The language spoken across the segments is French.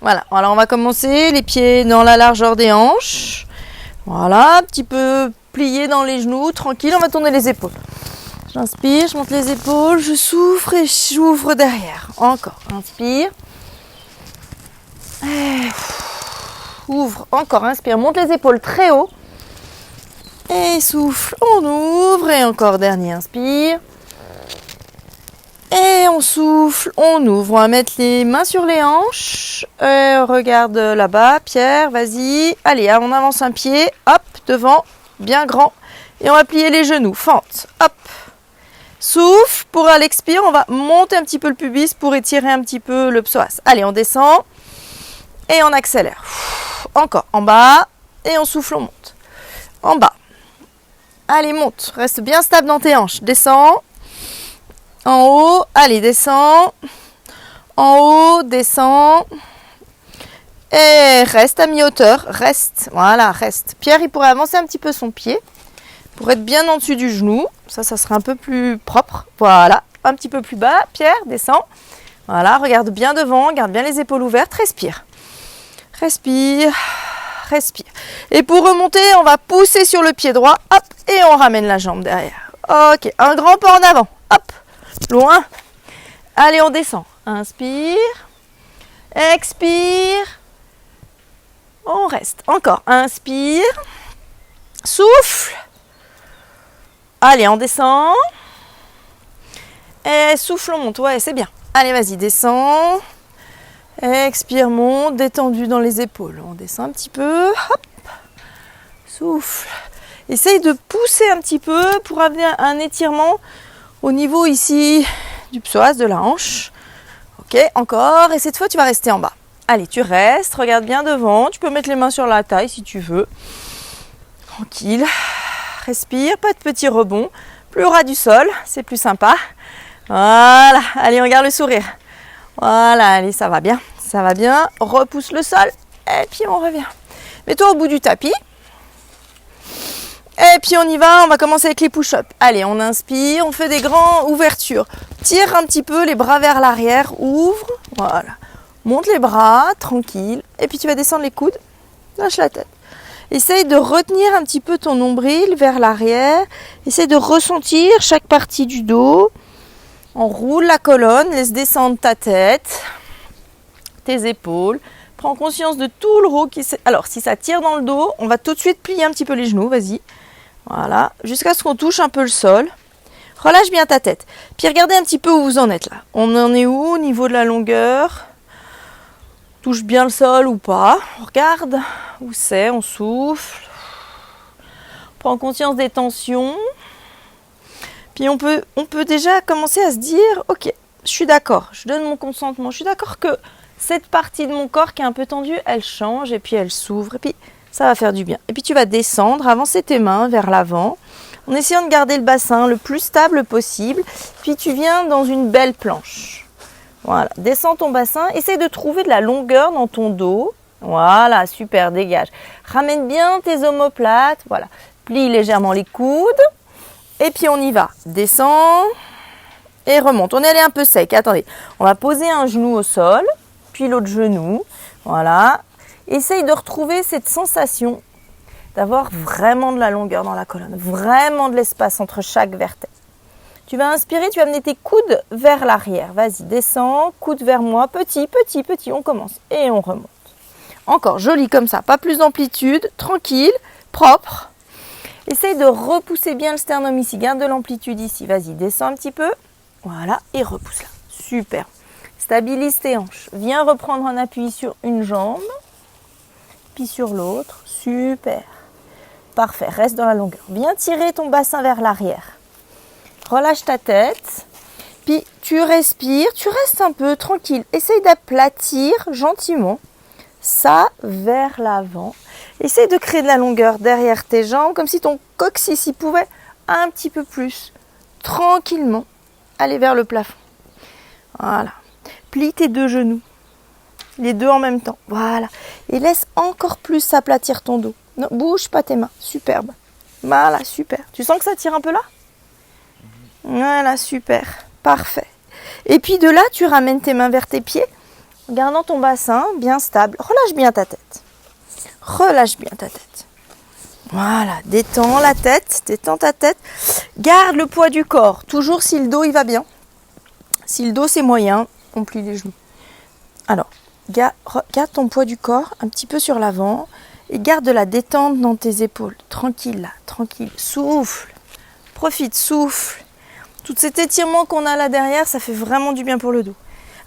Voilà, alors on va commencer les pieds dans la largeur des hanches. Voilà, un petit peu plié dans les genoux, tranquille, on va tourner les épaules. J'inspire, je monte les épaules, je souffle et j'ouvre derrière. Encore, inspire. Et ouvre, encore, inspire, monte les épaules très haut. Et souffle, on ouvre et encore dernier, inspire. Et on souffle, on ouvre. On va mettre les mains sur les hanches. Regarde là-bas, Pierre, vas-y. Allez, on avance un pied, hop, devant, bien grand. Et on va plier les genoux, fente, hop. Souffle, pour l'expire, on va monter un petit peu le pubis pour étirer un petit peu le psoas. Allez, on descend et on accélère. Encore, en bas, et on souffle, on monte. En bas. Allez, monte, reste bien stable dans tes hanches. Descends. En haut, allez, descends. En haut, descends. Et reste à mi-hauteur, reste. Voilà, reste. Pierre, il pourrait avancer un petit peu son pied pour être bien en dessus du genou. Ça serait un peu plus propre. Voilà, un petit peu plus bas. Pierre, descends. Voilà, regarde bien devant, garde bien les épaules ouvertes. Respire. Respire. Respire. Et pour remonter, on va pousser sur le pied droit. Hop, et on ramène la jambe derrière. Ok, un grand pas en avant. Hop, loin. Allez, on descend. Inspire. Expire. On reste. Encore. Inspire. Souffle. Allez, on descend. Et souffle, on monte. Ouais, c'est bien. Allez, vas-y, descends. Expire, monte, détendu dans les épaules. On descend un petit peu. Hop. Souffle. Essaye de pousser un petit peu pour amener un étirement au niveau ici du psoas, de la hanche. Ok, encore. Et cette fois, tu vas rester en bas. Allez, tu restes. Regarde bien devant. Tu peux mettre les mains sur la taille si tu veux. Tranquille. Respire. Pas de petits rebonds. Plus ras du sol. C'est plus sympa. Voilà. Allez, on garde le sourire. Voilà, allez, ça va bien. Ça va bien. Repousse le sol. Et puis, on revient. Mets-toi au bout du tapis. Et puis, on y va. On va commencer avec les push-ups. Allez, on inspire. On fait des grandes ouvertures. Tire un petit peu les bras vers l'arrière. Ouvre. Voilà. Monte les bras. Tranquille. Et puis, tu vas descendre les coudes. Lâche la tête. Essaye de retenir un petit peu ton nombril vers l'arrière. Essaye de ressentir chaque partie du dos. On roule la colonne, laisse descendre ta tête, tes épaules. Prends conscience de tout le haut qui s'est... Alors, si ça tire dans le dos, on va tout de suite plier un petit peu les genoux, vas-y. Voilà, jusqu'à ce qu'on touche un peu le sol. Relâche bien ta tête. Puis regardez un petit peu où vous en êtes là. On en est où au niveau de la longueur? Touche bien le sol ou pas? On regarde où c'est, on souffle. Prends conscience des tensions. Puis on peut déjà commencer à se dire, ok, je suis d'accord, je donne mon consentement, je suis d'accord que cette partie de mon corps qui est un peu tendue, elle change et puis elle s'ouvre et puis ça va faire du bien. Et puis tu vas descendre, avancer tes mains vers l'avant en essayant de garder le bassin le plus stable possible. Puis tu viens dans une belle planche. Voilà, descends ton bassin, essaie de trouver de la longueur dans ton dos. Voilà, super, dégage. Ramène bien tes omoplates, voilà. Plie légèrement les coudes. Et puis on y va, descend et remonte. On est allé un peu sec, attendez. On va poser un genou au sol, puis l'autre genou. Voilà. Essaye de retrouver cette sensation d'avoir vraiment de la longueur dans la colonne, vraiment de l'espace entre chaque vertèbre. Tu vas inspirer, tu vas amener tes coudes vers l'arrière. Vas-y, descends, coude vers moi, petit, petit, petit. On commence et on remonte. Encore, joli comme ça, pas plus d'amplitude, tranquille, propre. Essaye de repousser bien le sternum ici, garde de l'amplitude ici. Vas-y, descends un petit peu. Voilà, et repousse là. Super. Stabilise tes hanches. Viens reprendre un appui sur une jambe, puis sur l'autre. Super. Parfait, reste dans la longueur. Viens tirer ton bassin vers l'arrière. Relâche ta tête. Puis tu respires, tu restes un peu tranquille. Essaye d'aplatir gentiment ça vers l'avant. Essaye de créer de la longueur derrière tes jambes, comme si ton coccyx y pouvait un petit peu plus, tranquillement, aller vers le plafond. Voilà. Plie tes deux genoux, les deux en même temps. Voilà. Et laisse encore plus s'aplatir ton dos. Ne bouge pas tes mains. Superbe. Voilà, super. Tu sens que ça tire un peu là? Voilà, super. Parfait. Et puis de là, tu ramènes tes mains vers tes pieds. en gardant ton bassin bien stable. Relâche bien ta tête. Relâche bien ta tête. Voilà, détends la tête, détends ta tête. Garde le poids du corps, toujours si le dos il va bien. Si le dos c'est moyen, on plie les genoux. Alors, garde ton poids du corps un petit peu sur l'avant et garde de la détente dans tes épaules. Tranquille là, tranquille. Souffle, profite, souffle. Tout cet étirement qu'on a là derrière, ça fait vraiment du bien pour le dos.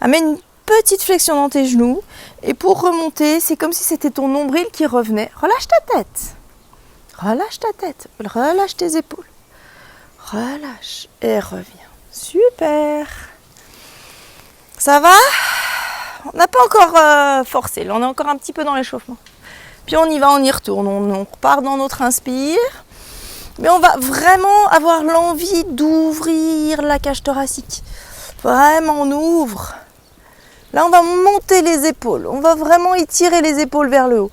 Amène une petite flexion dans tes genoux et pour remonter, c'est comme si c'était ton nombril qui revenait. Relâche ta tête. Relâche ta tête, relâche tes épaules. Relâche et reviens. Super. Ça va? On n'a pas encore forcé, là on est encore un petit peu dans l'échauffement. Puis on y va, on y retourne, on repart dans notre inspire. Mais on va vraiment avoir l'envie d'ouvrir la cage thoracique. Vraiment, on ouvre. Là, on va monter les épaules. On va vraiment étirer les épaules vers le haut.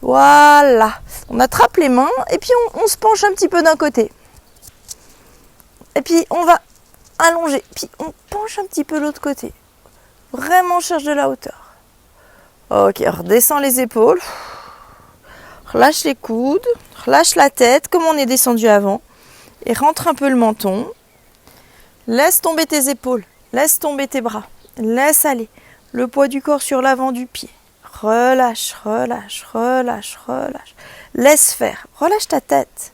Voilà. On attrape les mains et puis on se penche un petit peu d'un côté. Et puis, on va allonger. Puis, on penche un petit peu l'autre côté. Vraiment, on cherche de la hauteur. Ok, redescends les épaules. Relâche les coudes. Relâche la tête comme on est descendu avant. Et rentre un peu le menton. Laisse tomber tes épaules. Laisse tomber tes bras. Laisse aller le poids du corps sur l'avant du pied. Relâche, relâche, relâche, relâche. Laisse faire. Relâche ta tête.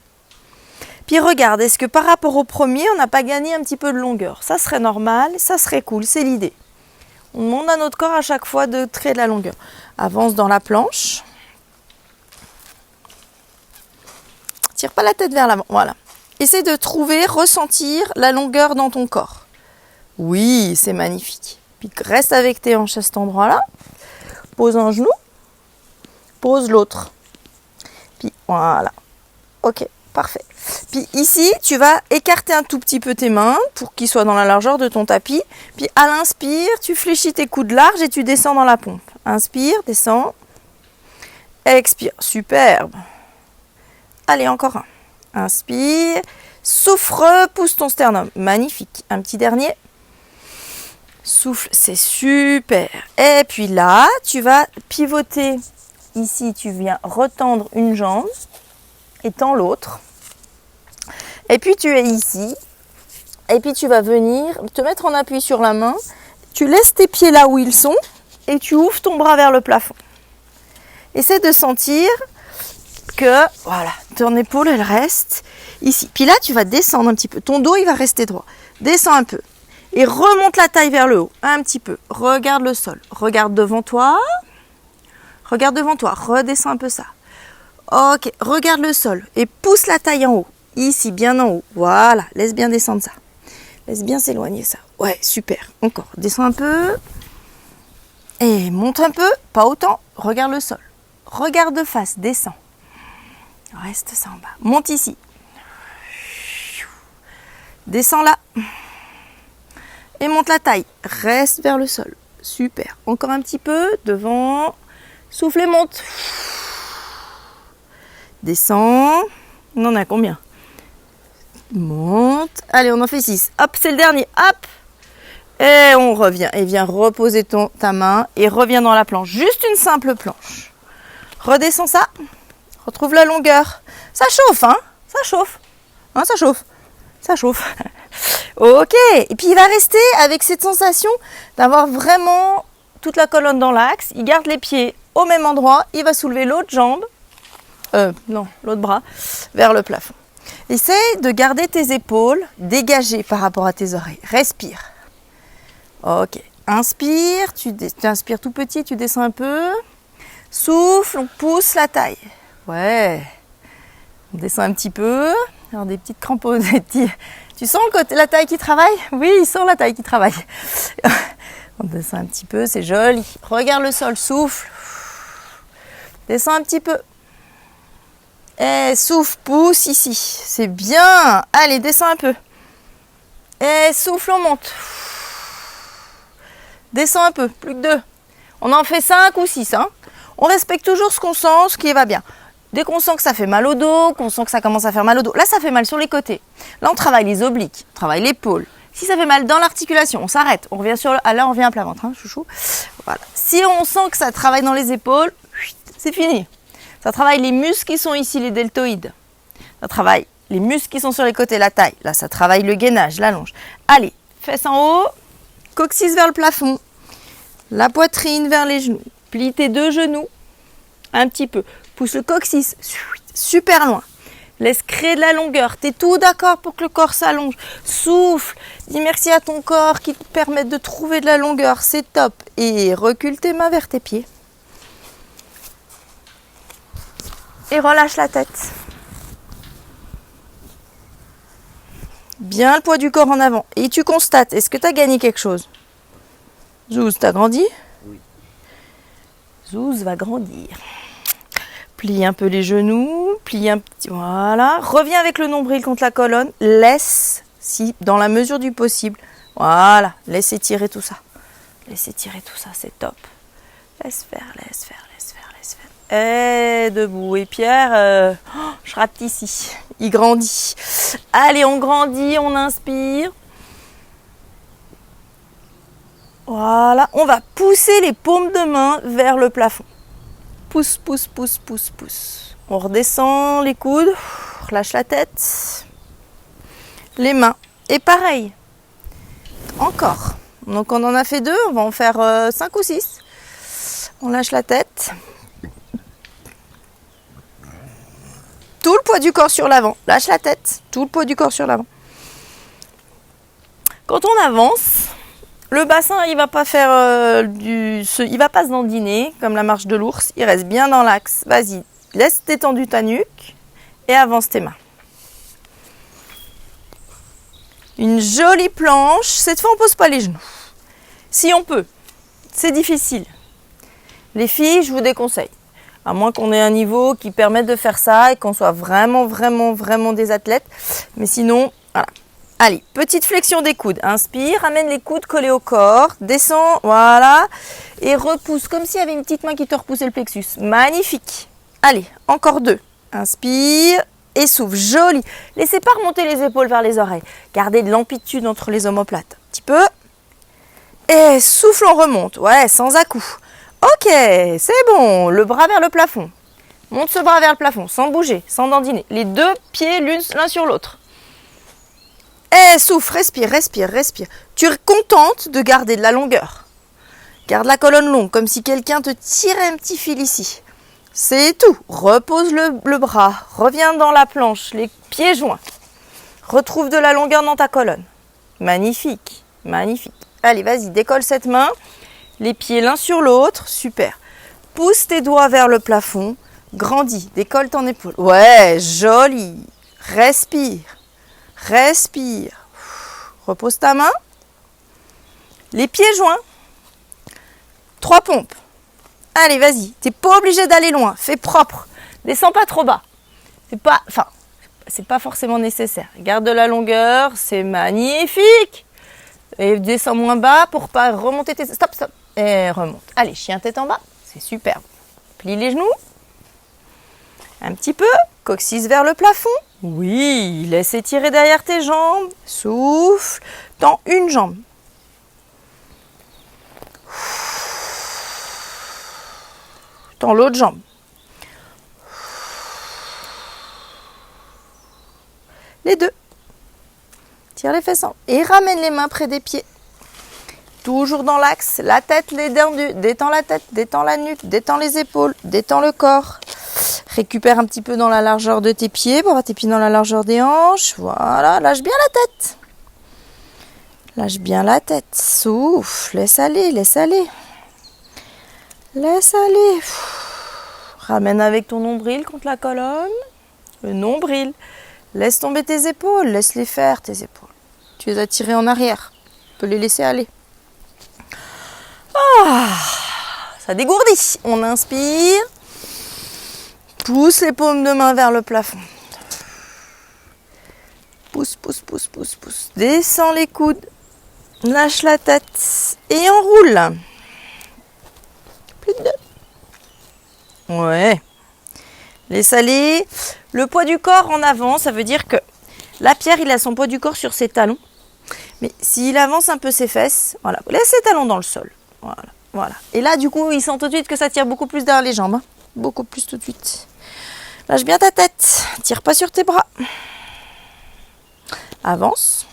Puis regarde, est-ce que par rapport au premier, on n'a pas gagné un petit peu de longueur? Ça serait normal, ça serait cool, c'est l'idée. On demande à notre corps à chaque fois de créer de la longueur. Avance dans la planche. Tire pas la tête vers l'avant, voilà. Essaie de trouver, ressentir la longueur dans ton corps. Oui, c'est magnifique. Puis reste avec tes hanches à cet endroit-là. Pose un genou. Pose l'autre. Puis voilà. Ok, parfait. Puis ici, tu vas écarter un tout petit peu tes mains pour qu'ils soient dans la largeur de ton tapis. Puis à l'inspire, tu fléchis tes coudes larges et tu descends dans la pompe. Inspire, descends. Expire, superbe. Allez, encore un. Inspire. Souffle, repousse ton sternum. Magnifique. Un petit dernier. Souffle, c'est super. Et puis là, tu vas pivoter. Ici, tu viens retendre une jambe et tends l'autre. Et puis tu es ici. Et puis tu vas venir te mettre en appui sur la main. Tu laisses tes pieds là où ils sont et tu ouvres ton bras vers le plafond. Essaie de sentir que, voilà, ton épaule, elle reste ici. Puis là, tu vas descendre un petit peu. Ton dos, il va rester droit. Descends un peu. Et remonte la taille vers le haut, un petit peu. Regarde le sol. Regarde devant toi. Regarde devant toi. Redescends un peu ça. Ok, regarde le sol. Et pousse la taille en haut. Ici, bien en haut. Voilà, laisse bien descendre ça. Laisse bien s'éloigner ça. Ouais, super. Encore. Descends un peu. Et monte un peu. Pas autant. Regarde le sol. Regarde de face. Descends. Reste ça en bas. Monte ici. Descends là. Et monte la taille. Reste vers le sol. Super. Encore un petit peu. Devant. Souffle et monte. Descends. On en a combien? Monte. Allez, on en fait 6. Hop, c'est le dernier. Hop. Et on revient. Et viens reposer ta main. Et reviens dans la planche. Juste une simple planche. Redescends ça. Retrouve la longueur. Ça chauffe, hein? Ça chauffe. Hein, ça chauffe. Ça chauffe. Ok. Et puis il va rester avec cette sensation d'avoir vraiment toute la colonne dans l'axe. Il garde les pieds au même endroit. Il va soulever l'autre jambe. Non, l'autre bras vers le plafond. Essaye de garder tes épaules dégagées par rapport à tes oreilles. Respire. Ok. Inspire. Tu inspires tout petit. Tu descends un peu. Souffle. On pousse la taille. Ouais. On descend un petit peu. Alors des petites crampons. Tu sens la taille qui travaille? Oui, il sent la taille qui travaille. On descend un petit peu, c'est joli. Regarde le sol, souffle. Descends un petit peu. Et souffle, pousse ici. C'est bien. Allez, descends un peu. Et souffle, on monte. Descends un peu, plus que 2. On en fait 5 ou 6. Hein. On respecte toujours ce qu'on sent, ce qui va bien. Dès qu'on sent que ça fait mal au dos, qu'on sent que ça commence à faire mal au dos, là ça fait mal sur les côtés. Là on travaille les obliques, on travaille l'épaule, Si ça fait mal dans l'articulation, on s'arrête. On revient sur là, on revient à plat ventre, hein, chouchou. Voilà. Si on sent que ça travaille dans les épaules, c'est fini. Ça travaille les muscles qui sont ici, les deltoïdes. Ça travaille les muscles qui sont sur les côtés, la taille. Là, ça travaille le gainage, la longe. Allez, fesses en haut, coccyx vers le plafond, la poitrine vers les genoux. Plie tes deux genoux un petit peu. Pousse le coccyx super loin. Laisse créer de la longueur. Tu es tout d'accord pour que le corps s'allonge. Souffle. Dis merci à ton corps qui te permet de trouver de la longueur. C'est top. Et recule tes mains vers tes pieds. Et relâche la tête. Bien le poids du corps en avant. Et tu constates, est-ce que tu as gagné quelque chose? Zouz, t'as grandi? Oui. Zouz va grandir. Plie un peu les genoux, plie un petit, voilà. Reviens avec le nombril contre la colonne. Laisse, si dans la mesure du possible, voilà. Laisse étirer tout ça. Laisse étirer tout ça, c'est top. Laisse faire, laisse faire, laisse faire, laisse faire. Et debout. Et Pierre, je rate ici. Il grandit. Allez, on grandit, on inspire. Voilà. On va pousser les paumes de main vers le plafond. Pousse, pousse, pousse, pousse, pousse. On redescend les coudes, relâche la tête, les mains. Et pareil, encore. Donc on en a fait 2, on va en faire 5 ou 6. On lâche la tête. Tout le poids du corps sur l'avant. Lâche la tête, tout le poids du corps sur l'avant. Quand on avance, le bassin, il va pas faire il va pas se dandiner comme la marche de l'ours. Il reste bien dans l'axe. Vas-y, laisse détendue ta nuque et avance tes mains. Une jolie planche. Cette fois, on pose pas les genoux. Si on peut, c'est difficile. Les filles, je vous déconseille. À moins qu'on ait un niveau qui permette de faire ça et qu'on soit vraiment, vraiment, vraiment des athlètes. Mais sinon, voilà. Allez, petite flexion des coudes. Inspire, ramène les coudes collés au corps. Descends, voilà. Et repousse, comme s'il y avait une petite main qui te repoussait le plexus. Magnifique. Allez, encore 2. Inspire et souffle. Joli. Laissez pas remonter les épaules vers les oreilles. Gardez de l'amplitude entre les omoplates. Un petit peu. Et souffle, on remonte. Ouais, sans à-coups. Ok, c'est bon. Le bras vers le plafond. Monte ce bras vers le plafond, sans bouger, sans dandiner. Les 2 pieds l'un sur l'autre. Et souffle, respire, respire, respire. Tu es contente de garder de la longueur. Garde la colonne longue, comme si quelqu'un te tirait un petit fil ici. C'est tout. Repose le bras. Reviens dans la planche, les pieds joints. Retrouve de la longueur dans ta colonne. Magnifique, magnifique. Allez, vas-y, décolle cette main. Les pieds l'un sur l'autre. Super. Pousse tes doigts vers le plafond. Grandis, décolle ton épaule. Ouais, joli. Respire. Respire. Repose ta main. Les pieds joints. 3 pompes. Allez, vas-y. T'es pas obligé d'aller loin. Fais propre. Descends pas trop bas. C'est pas forcément nécessaire. Garde de la longueur. C'est magnifique. Et descends moins bas pour pas remonter tes... Stop, stop. Et remonte. Allez, chien tête en bas. C'est superbe. Plie les genoux. Un petit peu. Coccyx vers le plafond. Oui, laisse étirer derrière tes jambes. Souffle. Tends une jambe. Tends l'autre jambe. Les 2. Tire les fesses en. Et ramène les mains près des pieds. Toujours dans l'axe. La tête, les dents. Détends la tête, détends la nuque, détends les épaules, détends le corps. Récupère un petit peu dans la largeur de tes pieds pour avoir tes pieds dans la largeur des hanches. Voilà, lâche bien la tête. Lâche bien la tête. Souffle, laisse aller, laisse aller. Laisse aller. Ramène avec ton nombril contre la colonne. Le nombril. Laisse tomber tes épaules, laisse-les faire tes épaules. Tu les as tirées en arrière. Tu peux les laisser aller. Ah, ça dégourdit. On inspire. Pousse les paumes de main vers le plafond. Pousse, pousse, pousse, pousse, pousse. Descends les coudes. Lâche la tête. Et enroule. Plus de 2. Ouais. Laisse aller. Le poids du corps en avant, ça veut dire que la pierre, il a son poids du corps sur ses talons. Mais s'il avance un peu ses fesses, voilà, laisse les talons dans le sol. Voilà, voilà. Et là, du coup, il sent tout de suite que ça tire beaucoup plus derrière les jambes. Hein. Beaucoup plus tout de suite. Lâche bien ta tête. Tire pas sur tes bras. Avance.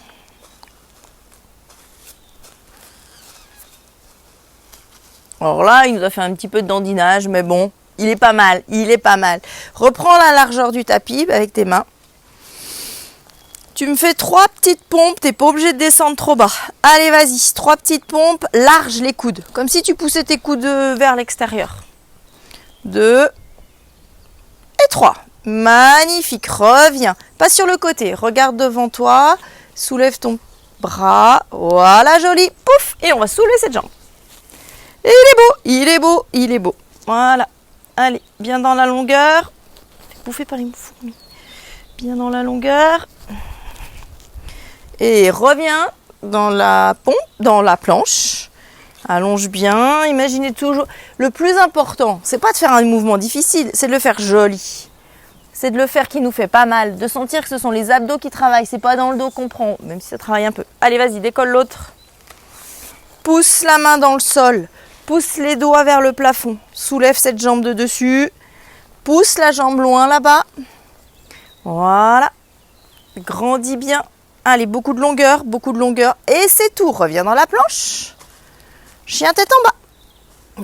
Alors là, il nous a fait un petit peu de dandinage, mais bon, il est pas mal, il est pas mal. Reprends la largeur du tapis avec tes mains. Tu me fais 3 petites pompes, t'es pas obligé de descendre trop bas. Allez, vas-y, 3 petites pompes, large les coudes, comme si tu poussais tes coudes vers l'extérieur. 2 et 3. Magnifique, reviens. Pas sur le côté, regarde devant toi, soulève ton bras, voilà, joli, pouf, et on va soulever cette jambe. Et il est beau, il est beau, il est beau. Voilà, allez, bien dans la longueur. Bouffé par les fourmis. Bien dans la longueur. Et reviens dans la pompe, dans la planche. Allonge bien, imaginez toujours. Le plus important, c'est pas de faire un mouvement difficile, c'est de le faire joli. C'est de le faire qui nous fait pas mal, de sentir que ce sont les abdos qui travaillent, c'est pas dans le dos qu'on prend, même si ça travaille un peu. Allez, vas-y, décolle l'autre. Pousse la main dans le sol, pousse les doigts vers le plafond, soulève cette jambe de dessus, pousse la jambe loin là-bas. Voilà, grandis bien. Allez, beaucoup de longueur, et c'est tout. Reviens dans la planche. Chien tête en bas.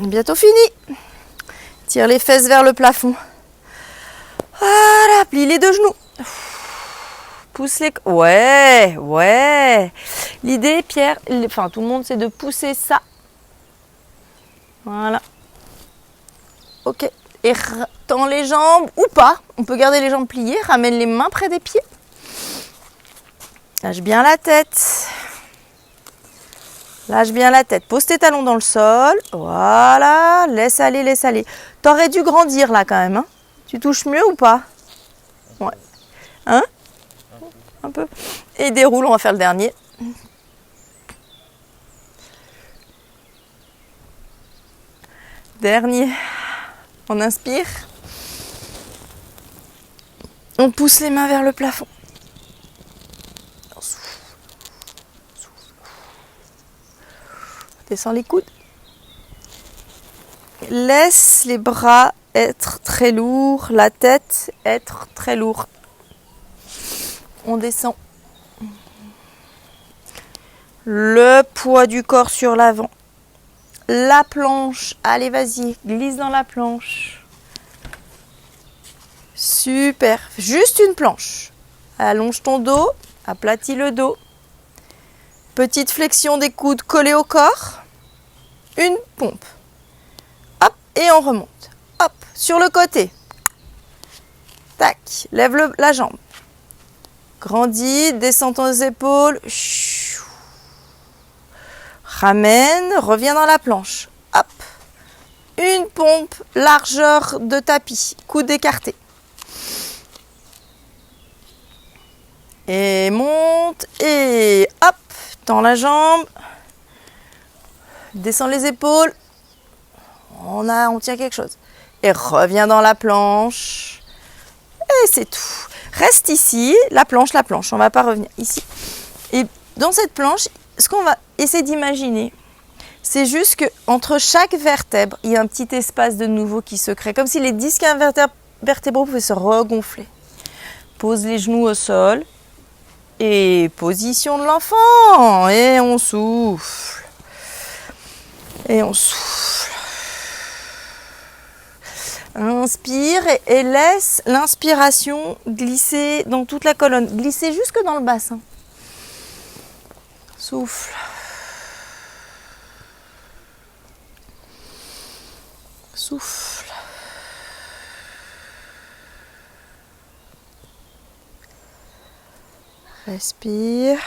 Bientôt fini. Tire les fesses vers le plafond. Voilà, plie les deux genoux. Pousse les... Ouais, ouais. L'idée, Pierre, enfin tout le monde, c'est de pousser ça. Voilà. Ok. Et tends les jambes ou pas. On peut garder les jambes pliées. Ramène les mains près des pieds. Lâche bien la tête. Lâche bien la tête. Pose tes talons dans le sol. Voilà. Laisse aller, laisse aller. T'aurais dû grandir là quand même. Hein, tu touches mieux ou pas? Ouais. Hein? Un peu. Et déroule, on va faire le dernier. Dernier. On inspire. On pousse les mains vers le plafond. On souffle. Descends les coudes. Laisse les bras être très lourds, la tête être très lourde. On descend. Le poids du corps sur l'avant. La planche. Allez, vas-y, glisse dans la planche. Super. Juste une planche. Allonge ton dos, aplatis le dos. Petite flexion des coudes collés au corps. Une pompe. Hop, et on remonte. Hop, sur le côté. Tac, lève la jambe. Grandis, descends tes épaules. Ramène, reviens dans la planche. Hop. Une pompe, largeur de tapis, coude écarté. Et monte, et hop, tends la jambe. Descends les épaules. On tient quelque chose. Et reviens dans la planche. Et c'est tout. Reste ici, la planche, on ne va pas revenir ici. Et dans cette planche, ce qu'on va essayer d'imaginer, c'est juste qu'entre chaque vertèbre, il y a un petit espace de nouveau qui se crée, comme si les disques vertébraux pouvaient se regonfler. Pose les genoux au sol, et position de l'enfant, et on souffle. Et on souffle. Inspire et laisse l'inspiration glisser dans toute la colonne, glisser jusque dans le bassin. Souffle. Souffle. Respire.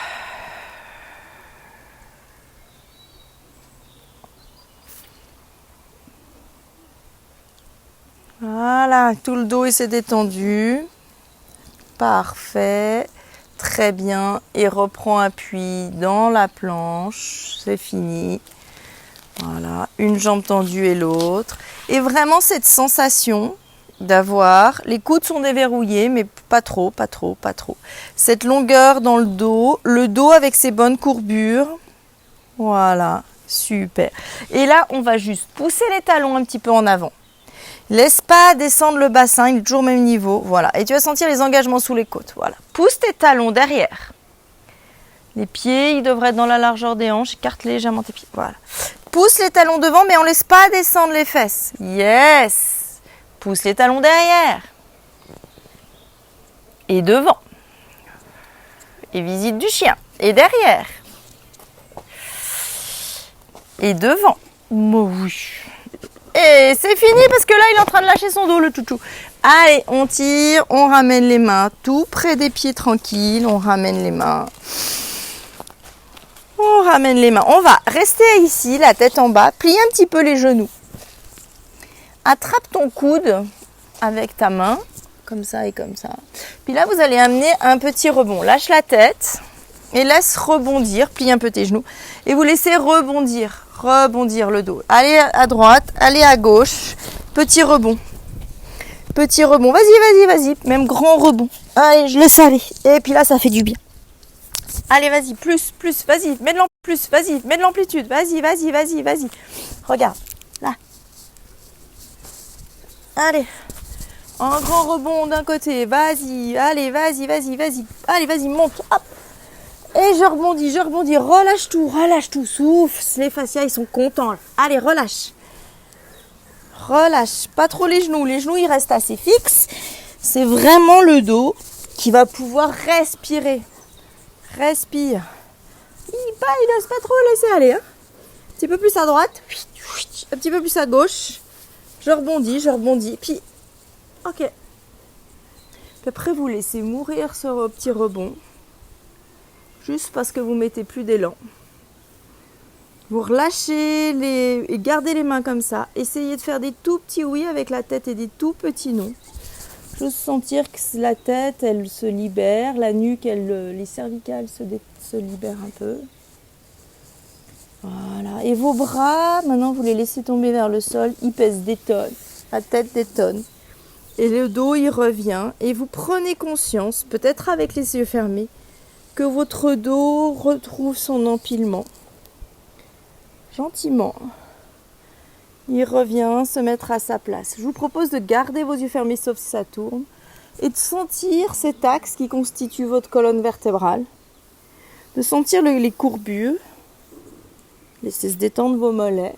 Voilà, tout le dos il s'est détendu. Parfait. Très bien. Et reprends appui dans la planche. C'est fini. Voilà, une jambe tendue et l'autre. Et vraiment cette sensation d'avoir, les coudes sont déverrouillés, mais Pas trop, pas trop, pas trop. Cette longueur dans le dos avec ses bonnes courbures. Voilà, super. Et là, on va juste pousser les talons un petit peu en avant. Laisse pas descendre le bassin, il est toujours au même niveau. Voilà, et tu vas sentir les engagements sous les côtes. Voilà, pousse tes talons derrière. Les pieds, ils devraient être dans la largeur des hanches. Écarte légèrement tes pieds. Voilà. Pousse les talons devant, mais on laisse pas descendre les fesses. Yes. Pousse les talons derrière. Et devant. Et visite du chien. Et derrière. Et devant. Oh oui. Et c'est fini parce que là, il est en train de lâcher son dos, le toutou. Allez, on tire, on ramène les mains tout près des pieds tranquilles. On ramène les mains. On ramène les mains. On va rester ici, la tête en bas. Plie un petit peu les genoux. Attrape ton coude avec ta main, comme ça et comme ça. Puis là, vous allez amener un petit rebond. Lâche la tête et laisse rebondir. Plie un peu tes genoux. Et vous laissez rebondir le dos. Allez à droite, allez à gauche. Petit rebond. Petit rebond. Vas-y. Même grand rebond. Allez, je laisse aller. Et puis là, ça fait du bien. Allez, vas-y, plus, vas-y, mets de l'amplitude, vas-y. Regarde, là. Allez, un grand rebond d'un côté, vas-y. Allez, vas-y, monte, hop. Et je rebondis, relâche tout, souffle. Les fascias, ils sont contents. Là. Allez, relâche, pas trop les genoux, ils restent assez fixes. C'est vraiment le dos qui va pouvoir respirer. Respire. Il n'ose pas trop laisser aller. Hein. Un petit peu plus à droite. Un petit peu plus à gauche. Je rebondis. Puis, ok. Puis après, vous laissez mourir ce petit rebond. Juste parce que vous mettez plus d'élan. Vous relâchez et gardez les mains comme ça. Essayez de faire des tout petits oui avec la tête et des tout petits non. Juste sentir que la tête, elle se libère, la nuque, les cervicales se libèrent un peu. Voilà. Et vos bras, maintenant, vous les laissez tomber vers le sol. Ils pèsent des tonnes. La tête des tonnes. Et le dos, il revient. Et vous prenez conscience, peut-être avec les yeux fermés, que votre dos retrouve son empilement. Gentiment. Il revient se mettre à sa place. Je vous propose de garder vos yeux fermés sauf si ça tourne et de sentir cet axe qui constitue votre colonne vertébrale. De sentir les courbures. Laissez se détendre vos mollets,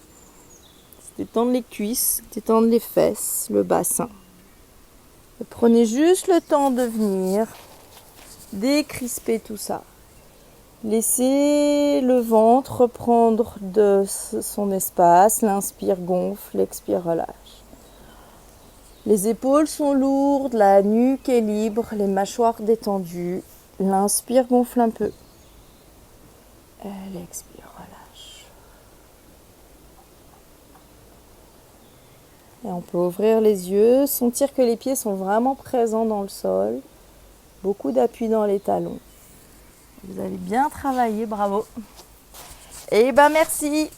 se détendre les cuisses, détendre les fesses, le bassin. Et prenez juste le temps de venir décrisper tout ça. Laissez le ventre reprendre de son espace. L'inspire gonfle, l'expire relâche. Les épaules sont lourdes, la nuque est libre, les mâchoires détendues. L'inspire gonfle un peu. Et l'expire relâche. Et on peut ouvrir les yeux, sentir que les pieds sont vraiment présents dans le sol. Beaucoup d'appui dans les talons. Vous avez bien travaillé, bravo. Et merci.